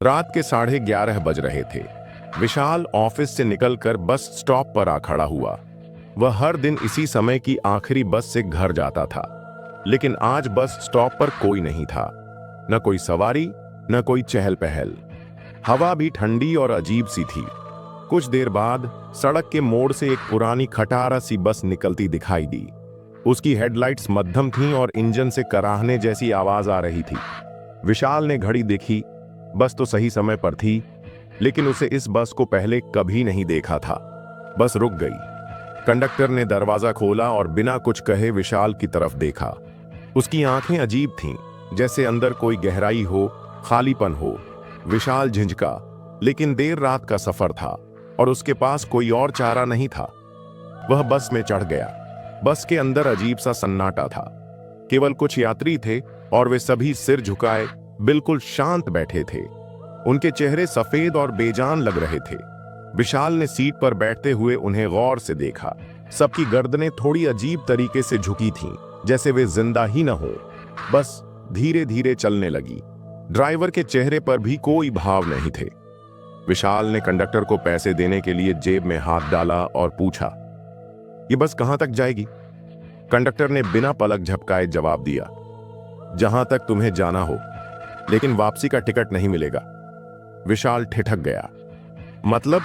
रात के 11:30 बज रहे थे। विशाल ऑफिस से निकलकर बस स्टॉप पर आ खड़ा हुआ। वह हर दिन इसी समय की आखिरी बस से घर जाता था, लेकिन आज बस स्टॉप पर कोई नहीं था। न कोई सवारी, न कोई चहल पहल। हवा भी ठंडी और अजीब सी थी। कुछ देर बाद सड़क के मोड़ से एक पुरानी खटारा सी बस निकलती दिखाई दी। उसकी हेडलाइट्स मध्यम थीं और इंजन से कराहने जैसी आवाज आ रही थी। विशाल ने घड़ी देखी। बस तो सही समय पर थी, लेकिन उसे इस बस को पहले कभी नहीं देखा था। बस रुक गई। कंडक्टर ने दरवाजा खोला और बिना कुछ कहे विशाल की तरफ देखा। उसकी आंखें अजीब थीं, जैसे अंदर कोई गहराई हो, खालीपन हो। विशाल झिझका, लेकिन देर रात का सफर था और उसके पास कोई और चारा नहीं था। वह बस में चढ़ गया। बस के अंदर अजीब सा सन्नाटा था। केवल कुछ यात्री थे और वे सभी सिर झुकाए बिल्कुल शांत बैठे थे। उनके चेहरे सफेद और बेजान लग रहे थे। विशाल ने सीट पर बैठते हुए उन्हें गौर से देखा। सबकी गर्दनें थोड़ी अजीब तरीके से झुकी थीं, जैसे वे जिंदा ही न हो। बस धीरे धीरे चलने लगी। ड्राइवर के चेहरे पर भी कोई भाव नहीं थे। विशाल ने कंडक्टर को पैसे देने के लिए जेब में हाथ डाला और पूछा, ये बस कहां तक जाएगी? कंडक्टर ने बिना पलक झपकाए जवाब दिया, जहां तक तुम्हें जाना हो, लेकिन वापसी का टिकट नहीं मिलेगा। विशाल ठिठक गया। मतलब?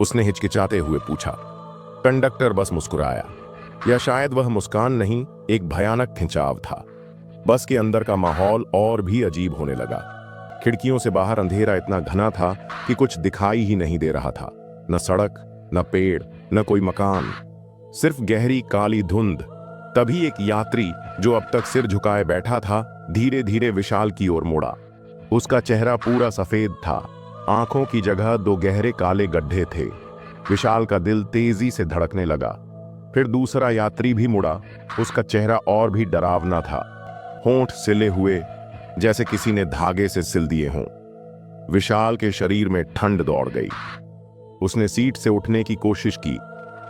उसने हिचकिचाते हुए पूछा। कंडक्टर बस मुस्कुराया, या शायद वह मुस्कान नहीं, एक भयानक खिंचाव था। बस के अंदर का माहौल और भी अजीब होने लगा। खिड़कियों से बाहर अंधेरा इतना घना था कि कुछ दिखाई ही नहीं दे रहा था। न सड़क, न पेड़, न कोई मकान, सिर्फ गहरी काली धुंध। तभी एक यात्री, जो अब तक सिर झुकाए बैठा था, धीरे धीरे विशाल की ओर मुड़ा। उसका चेहरा पूरा सफेद था। आंखों की जगह दो गहरे काले गड्ढे थे। विशाल का दिल तेजी से धड़कने लगा। फिर दूसरा यात्री भी मुड़ा। उसका चेहरा और भी डरावना था। होंठ सिले हुए, जैसे किसी ने धागे से सिल दिए हों। विशाल के शरीर में ठंड दौड़ गई। उसने सीट से उठने की कोशिश की,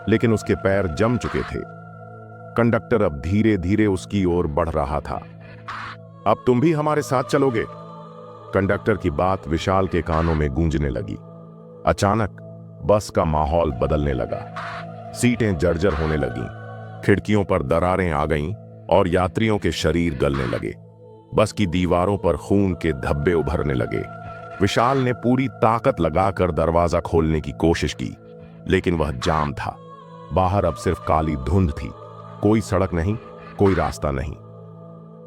लेकिन उसके पैर जम चुके थे। कंडक्टर अब धीरे धीरे उसकी ओर बढ़ रहा था। अब तुम भी हमारे साथ चलोगे? कंडक्टर की बात विशाल के कानों में गूंजने लगी। अचानक बस का माहौल बदलने लगा। सीटें जर्जर होने लगीं, खिड़कियों पर दरारें आ गईं और यात्रियों के शरीर गलने लगे। बस की दीवारों पर खून के धब्बे उभरने लगे। विशाल ने पूरी ताकत लगाकर दरवाजा खोलने की कोशिश की, लेकिन वह जाम था। बाहर अब सिर्फ काली धुंध थी। कोई सड़क नहीं, कोई रास्ता नहीं।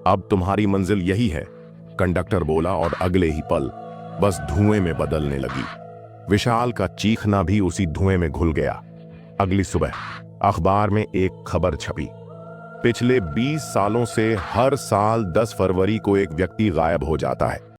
अब तुम्हारी मंजिल यही है, कंडक्टर बोला, और अगले ही पल बस धुएं में बदलने लगी। विशाल का चीखना भी उसी धुएं में घुल गया। अगली सुबह अखबार में एक खबर छपी। पिछले 20 सालों से हर साल 10 फरवरी को एक व्यक्ति गायब हो जाता है।